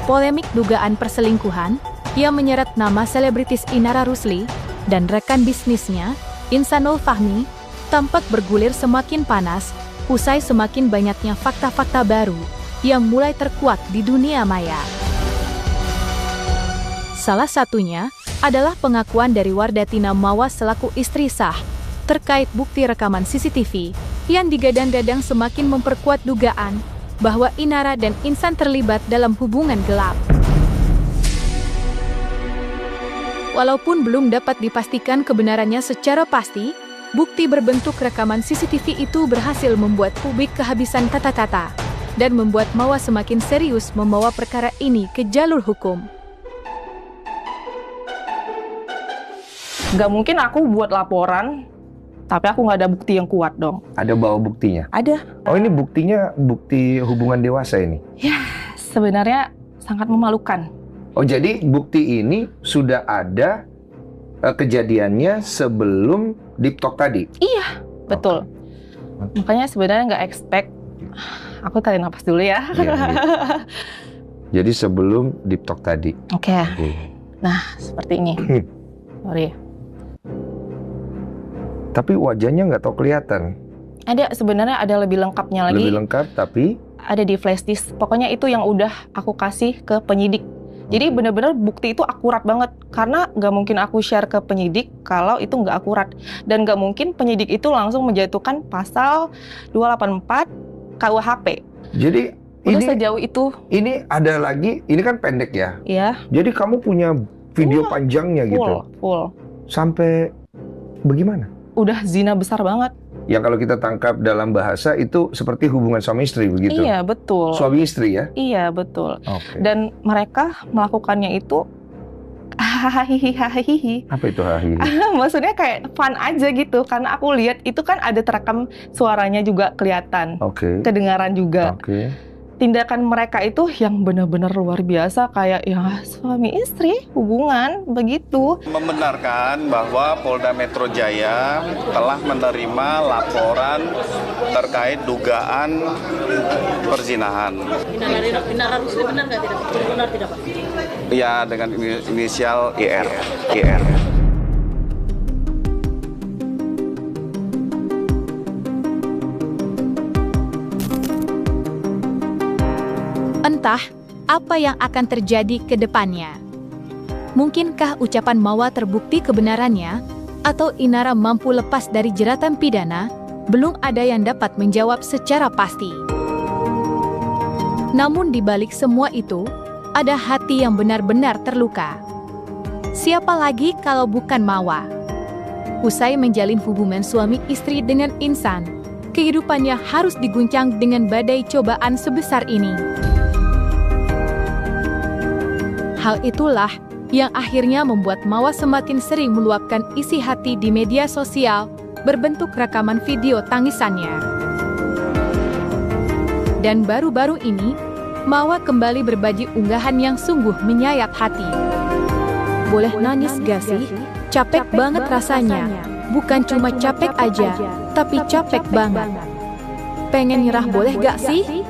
Polemik dugaan perselingkuhan yang menyeret nama selebritis Inara Rusli dan rekan bisnisnya, Insanul Fahmi, tampak bergulir semakin panas usai semakin banyaknya fakta-fakta baru yang mulai terkuak di dunia maya. Salah satunya adalah pengakuan dari Wardatina Mawa selaku istri sah terkait bukti rekaman CCTV yang digadang-gadang semakin memperkuat dugaan bahwa Inara dan Insan terlibat dalam hubungan gelap. Walaupun belum dapat dipastikan kebenarannya secara pasti, bukti berbentuk rekaman CCTV itu berhasil membuat publik kehabisan kata-kata dan membuat Mawa semakin serius membawa perkara ini ke jalur hukum. Nggak mungkin aku buat laporan, tapi aku nggak ada bukti yang kuat dong. Ada bawa buktinya? Ada. Oh, ini buktinya bukti hubungan dewasa ini? Ya, sebenarnya sangat memalukan. Oh, jadi bukti ini sudah ada kejadiannya sebelum deep talk tadi? Iya, betul. Makanya sebenarnya nggak expect. Aku tarik nafas dulu ya. Iya. Jadi sebelum deep talk tadi? Oke. Nah, seperti ini. Sorry. Tapi wajahnya nggak tahu kelihatan. Ada, sebenarnya ada lebih lengkapnya lagi. Lebih lengkap, tapi? Ada di flash disk. Pokoknya itu yang udah aku kasih ke penyidik. Jadi benar-benar bukti itu akurat banget. Karena nggak mungkin aku share ke penyidik kalau itu nggak akurat. Dan nggak mungkin penyidik itu langsung menjatuhkan pasal 284 KUHP. Jadi udah ini sejauh itu. Ini ada lagi, ini kan pendek ya? Iya. Jadi kamu punya video panjangnya gitu? Full. Sampai bagaimana? Udah zina besar banget. Yang kalau kita tangkap dalam bahasa itu seperti hubungan suami istri begitu? Iya, betul. Suami istri ya? Iya, betul. Okay. Dan mereka melakukannya itu hahihi. Apa itu hahihi? Maksudnya kayak fun aja gitu. Karena aku lihat itu kan ada terekam suaranya juga kelihatan. Oke. Kedengaran juga. Oke. Tindakan mereka itu yang benar-benar luar biasa, kayak ya suami istri hubungan begitu. Membenarkan bahwa Polda Metro Jaya telah menerima laporan terkait dugaan perzinahan. Inara Rusli benar nggak tidak? Benar tidak Pak? Ya, dengan inisial IR. Entah apa yang akan terjadi ke depannya. Mungkinkah ucapan Mawa terbukti kebenarannya, atau Inara mampu lepas dari jeratan pidana? Belum ada yang dapat menjawab secara pasti. Namun di balik semua itu, ada hati yang benar-benar terluka. Siapa lagi kalau bukan Mawa? Usai menjalin hubungan suami istri dengan Insan, kehidupannya harus diguncang dengan badai cobaan sebesar ini. Hal itulah yang akhirnya membuat Mawa semakin sering meluapkan isi hati di media sosial berbentuk rekaman video tangisannya. Dan baru-baru ini, Mawa kembali berbagi unggahan yang sungguh menyayat hati. Boleh nangis gak sih? Capek banget rasanya. Bukan cuma capek aja, tapi capek banget. Pengen nyerah boleh gak sih?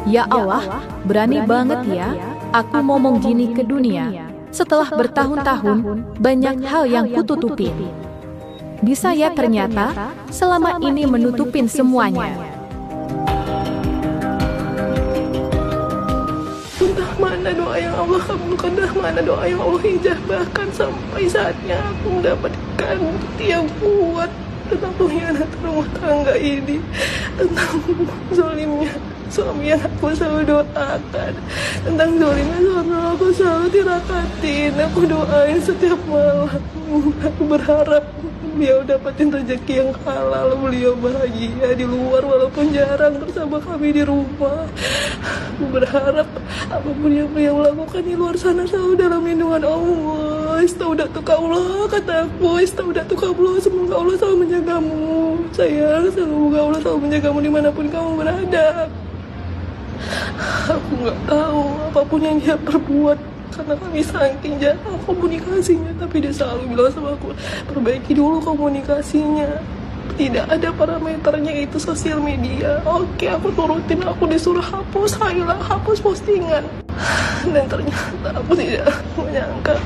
Ya Allah, berani banget ya. Aku ngomong gini ke dunia, setelah bertahun-tahun banyak hal yang kututupin. Bisa ya ternyata, selama ini menutupin semuanya. Entah mana doa yang Allah kabulkan, entah mana doa yang Allah ijabahkan, sampai saatnya aku mendapatkan bukti yang kuat tentang pengkhianatan rumah tangga ini, tentang zolimnya suami yang aku selalu doakan, tentang zolimnya suami aku selalu dirakatin. Aku doain setiap malam. Aku berharap beliau dapatin rezeki yang halal, beliau bahagia di luar walaupun jarang bersama kami di rumah. Aku berharap apapun yang beliau lakukan di luar sana selalu dalam lindungan Allah. Istaudatukaulah, kataku, istaudatukaulah, semoga Allah selalu menjagamu. Sayang, semoga Allah selalu menjagamu dimanapun kamu berada. Aku nggak tahu apapun yang dia perbuat karena kami saking jarang komunikasinya. Tapi dia selalu bilang sama aku, perbaiki dulu komunikasinya. Tidak ada parameternya itu sosial media. Oke, aku turutin, aku disuruh hapus, hilang, hapus postingan. Dan ternyata aku tidak menyangka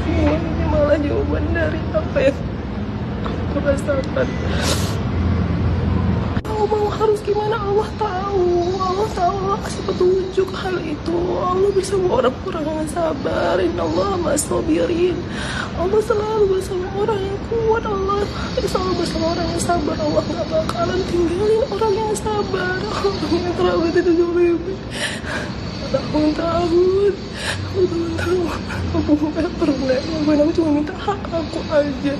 semua ini malah jawaban dari apa yang aku rasakan. Mau harus gimana, Allah tahu, Allah kasih petunjuk hal itu. Allah bisa buat orang-orang yang sabar. Innallaha ma'as-sabirin. Allah selalu bersama orang yang kuat. Allah selalu bersama orang yang sabar. Allah gak bakalan tinggalin orang yang sabar, orang yang terlalu itu ribu tahun-tahun aku gak pernah ngapain. Aku cuma minta hak aku aja,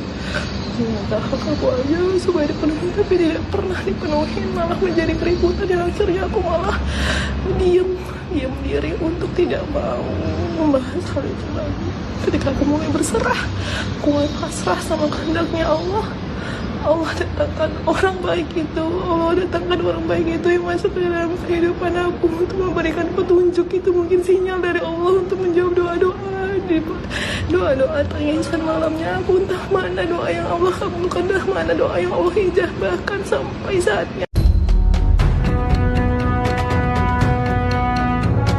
supaya dipenuhi, tapi tidak pernah dipenuhi, malah menjadi keributan dan akhirnya aku malah diam diri untuk tidak mau membahas hal itu lagi. Ketika aku mulai berserah, aku mulai pasrah sama kehendaknya Allah datangkan orang baik itu, yang masuk ke dalam kehidupan aku untuk memberikan petunjuk. Itu mungkin sinyal dari Allah untuk menjawab doa-doa tangisan malamnya aku. Entah mana doa yang Allah kabulkan, entah mana doa yang Allah ijabahkan sampai saatnya.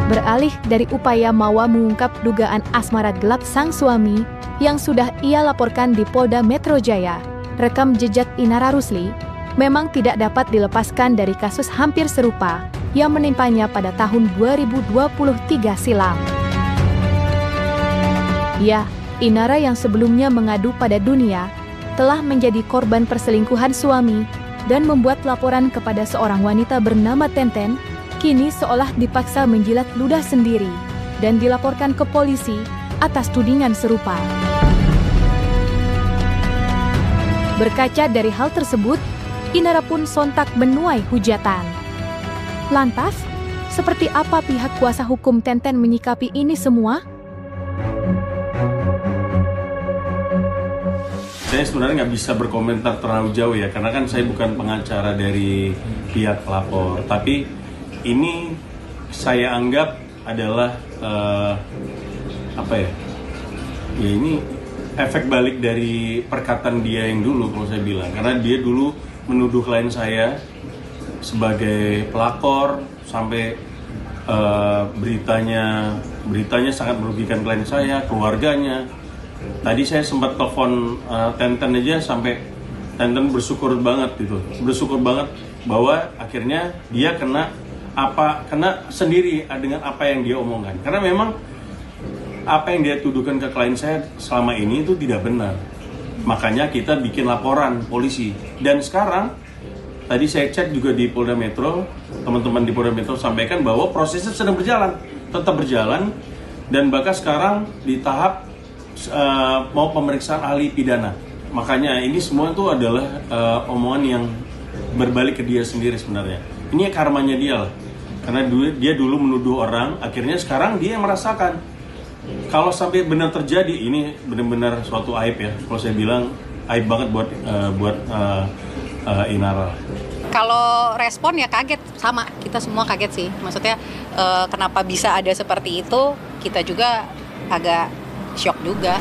Beralih dari upaya Mawa mengungkap dugaan asmara gelap sang suami yang sudah ia laporkan di Polda Metro Jaya, rekam jejak Inara Rusli memang tidak dapat dilepaskan dari kasus hampir serupa yang menimpanya pada tahun 2023 silam. Ya, Inara yang sebelumnya mengadu pada dunia telah menjadi korban perselingkuhan suami dan membuat laporan kepada seorang wanita bernama Tenten, kini seolah dipaksa menjilat ludah sendiri dan dilaporkan ke polisi atas tudingan serupa. Berkaca dari hal tersebut, Inara pun sontak menuai hujatan. Lantas, seperti apa pihak kuasa hukum Tenten menyikapi ini semua? Saya sebenarnya nggak bisa berkomentar terlalu jauh ya, karena kan saya bukan pengacara dari pihak pelapor. Tapi ini saya anggap adalah ya ini efek balik dari perkataan dia yang dulu, kalau saya bilang. Karena dia dulu menuduh klien saya sebagai pelakor, sampai beritanya sangat merugikan klien saya, keluarganya. Tadi saya sempat telepon Tenten aja, sampai Tenten bersyukur banget bahwa akhirnya dia kena sendiri dengan apa yang dia omongkan. Karena memang apa yang dia tuduhkan ke klien saya selama ini itu tidak benar. Makanya kita bikin laporan polisi. Dan sekarang tadi saya cek juga di Polda Metro, teman-teman di Polda Metro sampaikan bahwa prosesnya sedang tetap berjalan, dan bahkan sekarang di tahap mau pemeriksaan ahli pidana. Makanya ini semua itu adalah omongan yang berbalik ke dia sendiri sebenarnya. Ini karmanya dia lah. Karena dia dulu menuduh orang, akhirnya sekarang dia yang merasakan. Kalau sampai benar terjadi, ini benar-benar suatu aib ya. Kalau saya bilang aib banget buat Inara. Kalau respon ya kaget, sama kita semua kaget sih. Maksudnya kenapa bisa ada seperti itu, kita juga agak shock juga.